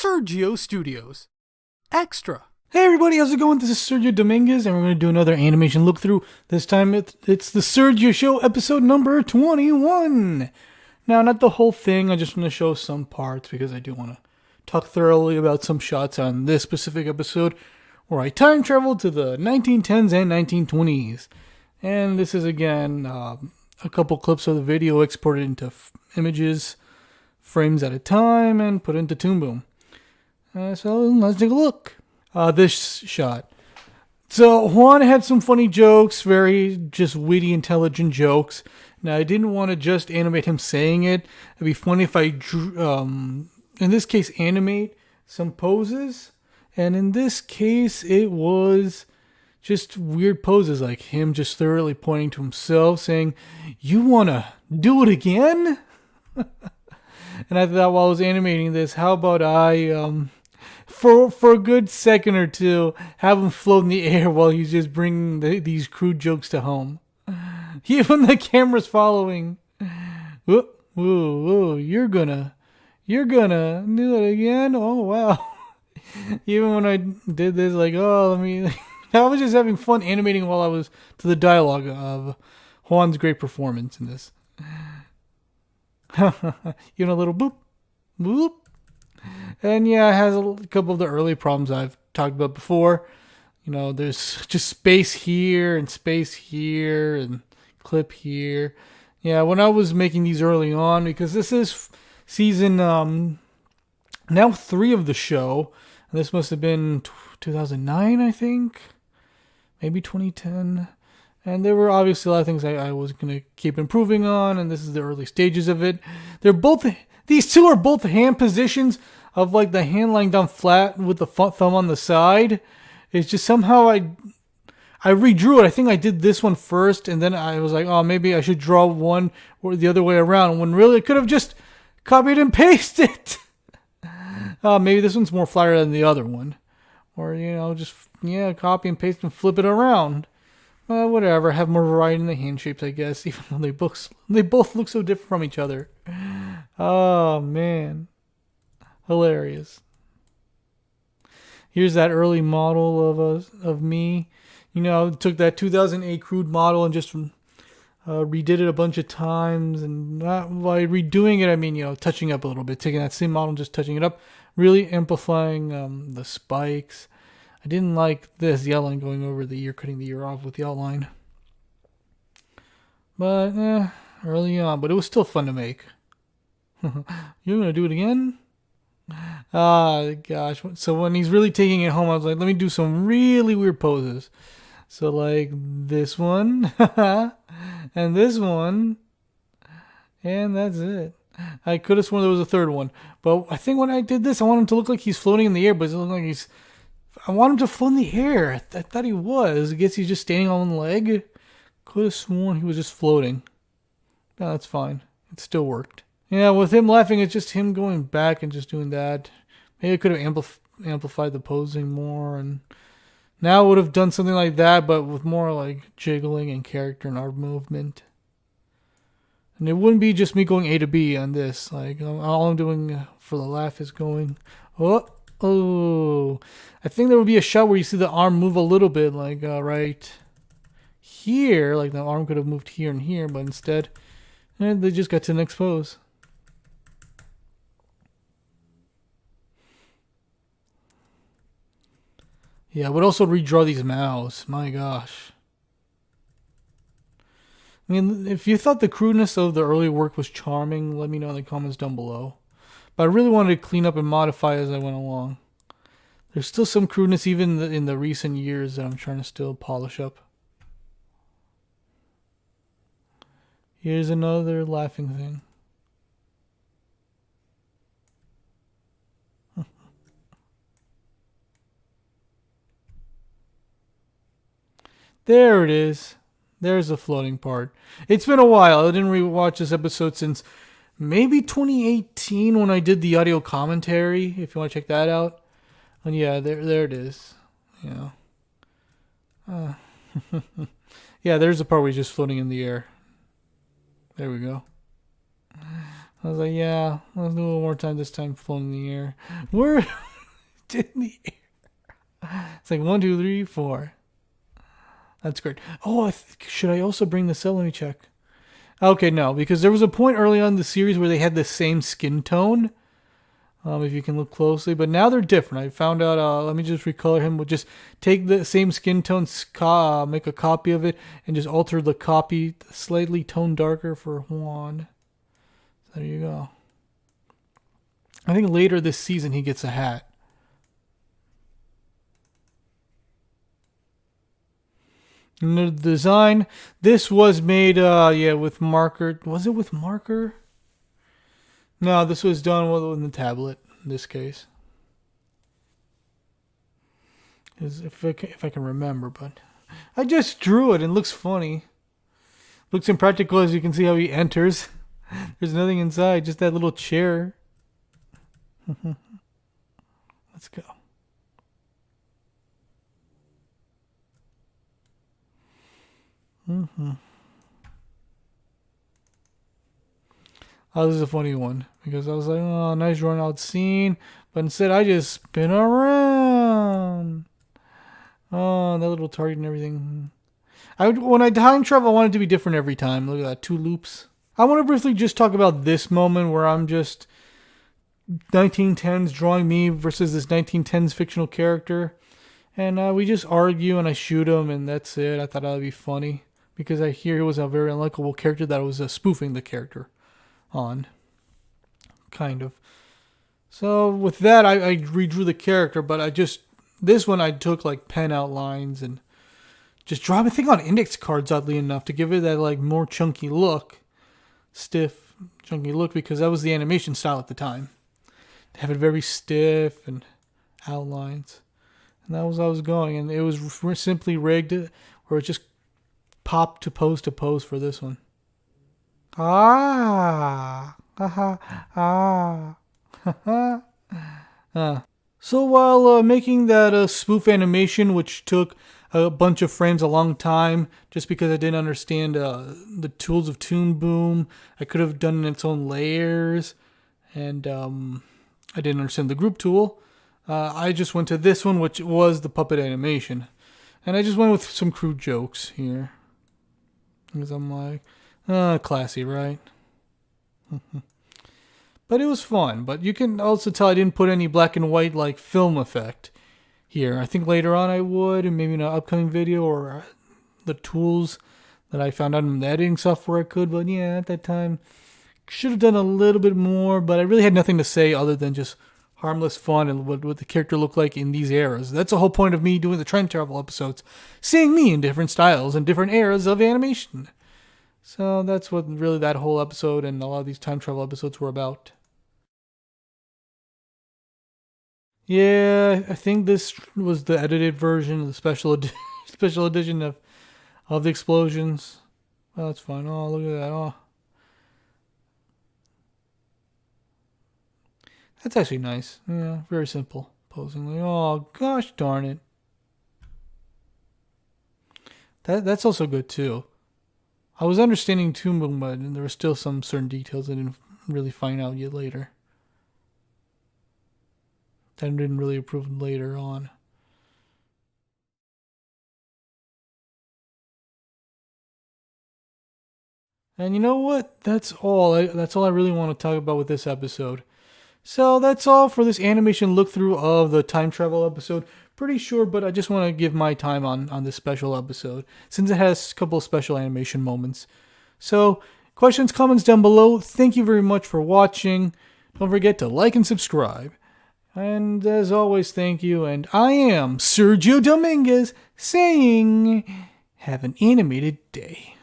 Sergio Studios. Extra. Hey everybody, how's it going? This is Sergio Dominguez, and we're going to do another animation look through. This time it's the Sergio Show episode number 21. Now, not the whole thing, I just want to show some parts because I do want to talk thoroughly about some shots on this specific episode where I time traveled to the 1910s and 1920s. And this is again a couple clips of the video exported into images, frames at a time, and put into Toon Boom. So let's take a look. This shot. So Juan had some funny jokes, very just witty, intelligent jokes. Now I didn't want to just animate him saying it. It'd be funny if I drew, in this case, animate some poses. And in this case, it was just weird poses, like him just thoroughly pointing to himself, saying, "You wanna do it again?" And I thought while I was animating this, how about I for a good second or two, have him float in the air while he's just bringing these crude jokes to home. Even the camera's following. Whoa, whoa, whoa, you're gonna do it again? Oh, wow. Even when I did this, like, I was just having fun animating while I was to the dialogue of Juan's great performance in this. You know, a little boop, boop. And yeah, it has a couple of the early problems I've talked about before. You know, there's just space here and clip here. Yeah, when I was making these early on, because this is season now 3 of the show, and this must have been 2009, I think, maybe 2010. And there were obviously a lot of things I was going to keep improving on, and this is the early stages of it. These two are both hand positions of like the hand lying down flat with the thumb on the side. It's just somehow I redrew it. I think I did this one first, and then I was like, oh, maybe I should draw one or the other way around, when really I could have just copied and pasted. Maybe this one's more flatter than the other one. Or, just, copy and paste and flip it around. Whatever, have more variety in the hand shapes, I guess, even though they both look so different from each other. Oh, man. Hilarious. Here's that early model of me. Took that 2008 crude model and just redid it a bunch of times. And by redoing it, I mean, touching up a little bit. Taking that same model and just touching it up. Really amplifying the spikes. I didn't like this yellow going over the ear, cutting the ear off with the outline. But, early on. But it was still fun to make. You're going to do it again? Gosh. So when he's really taking it home, I was like, let me do some really weird poses. So like this one. And this one. And that's it. I could have sworn there was a third one. But I think when I did this, I want him to look like he's floating in the air. But it looks like I want him to float in the air. I thought he was. I guess he's just standing on one leg. Could have sworn he was just floating. No, that's fine. It still worked. Yeah, with him laughing, it's just him going back and just doing that. Maybe I could have amplified the posing more. And now I would have done something like that, but with more like jiggling and character and arm movement. And it wouldn't be just me going A to B on this. Like, all I'm doing for the laugh is going, oh. I think there would be a shot where you see the arm move a little bit, like right here. Like the arm could have moved here and here, but instead, they just got to the next pose. Yeah, I would also redraw these mouths. My gosh. I mean, if you thought the crudeness of the early work was charming, let me know in the comments down below. But I really wanted to clean up and modify as I went along. There's still some crudeness even in the recent years that I'm trying to still polish up. Here's another laughing thing. There it is. There's the floating part. It's been a while. I didn't rewatch this episode since maybe 2018 when I did the audio commentary, if you want to check that out. And yeah, there it is. Yeah. Yeah, there's the part where he's just floating in the air. There we go. I was like, yeah, let's do it one more time. This time, floating in the air. We're in the air. It's like 1, 2, 3, 4. That's great. Oh, should I also bring the cell? Let me check. Okay, no, because there was a point early on in the series where they had the same skin tone. If you can look closely, but now they're different. I found out. Let me just recolor him. We'll just take the same skin tone, make a copy of it, and just alter the copy slightly toned darker for Juan. So there you go. I think later this season he gets a hat. And the design, this was made, with marker. Was it with marker? No, this was done with the tablet in this case. If I can remember, but I just drew it and it looks funny. Looks impractical as you can see how he enters. There's nothing inside, just that little chair. Let's go. Oh, this is a funny one because I was like, oh, nice run out scene, but instead I just spin around. Oh, that little target and everything. When I time travel, I want it to be different every time. Look at that, 2 loops. I want to briefly just talk about this moment where I'm just 1910s drawing me versus this 1910s fictional character. And we just argue and I shoot him and that's it. I thought that would be funny because I hear he was a very unlikable character that was spoofing the character on. Kind of. So with that, I redrew the character, but this one I took like pen outlines and just draw everything on index cards, oddly enough, to give it that like more chunky look. Stiff, chunky look, because that was the animation style at the time. To have it very stiff and outlines. And that was how I was going. And it was simply rigged where it just popped to pose for this one. So while making that spoof animation, which took a bunch of frames a long time, just because I didn't understand the tools of Toon Boom, I could have done it in its own layers, and I didn't understand the group tool. I just went to this one, which was the puppet animation, and I just went with some crude jokes here, because I'm like, classy, right? But it was fun. But you can also tell I didn't put any black and white like film effect here. I think later on I would, and maybe in an upcoming video or the tools that I found out in the editing software I could. But yeah, at that time, should have done a little bit more. But I really had nothing to say other than just harmless fun and what the character looked like in these eras. That's the whole point of me doing the time travel episodes, seeing me in different styles and different eras of animation. So that's what really that whole episode and a lot of these time travel episodes were about. Yeah, I think this was the edited version, the special edition of the explosions. Oh, that's fine. Oh, look at that. Oh, that's actually nice. Yeah, very simple posing. Like, oh gosh, darn it. That's also good too. I was understanding Toon Boom, but there were still some certain details I didn't really find out yet later. That didn't really improve later on. And you know what? That's all. That's all I really want to talk about with this episode. So that's all for this animation look through of the time travel episode. Pretty short, but I just want to give my time on this special episode since it has a couple of special animation moments. So, questions, comments down below. Thank you very much for watching. Don't forget to like and subscribe. And as always, thank you. And I am Sergio Dominguez saying, have an animated day.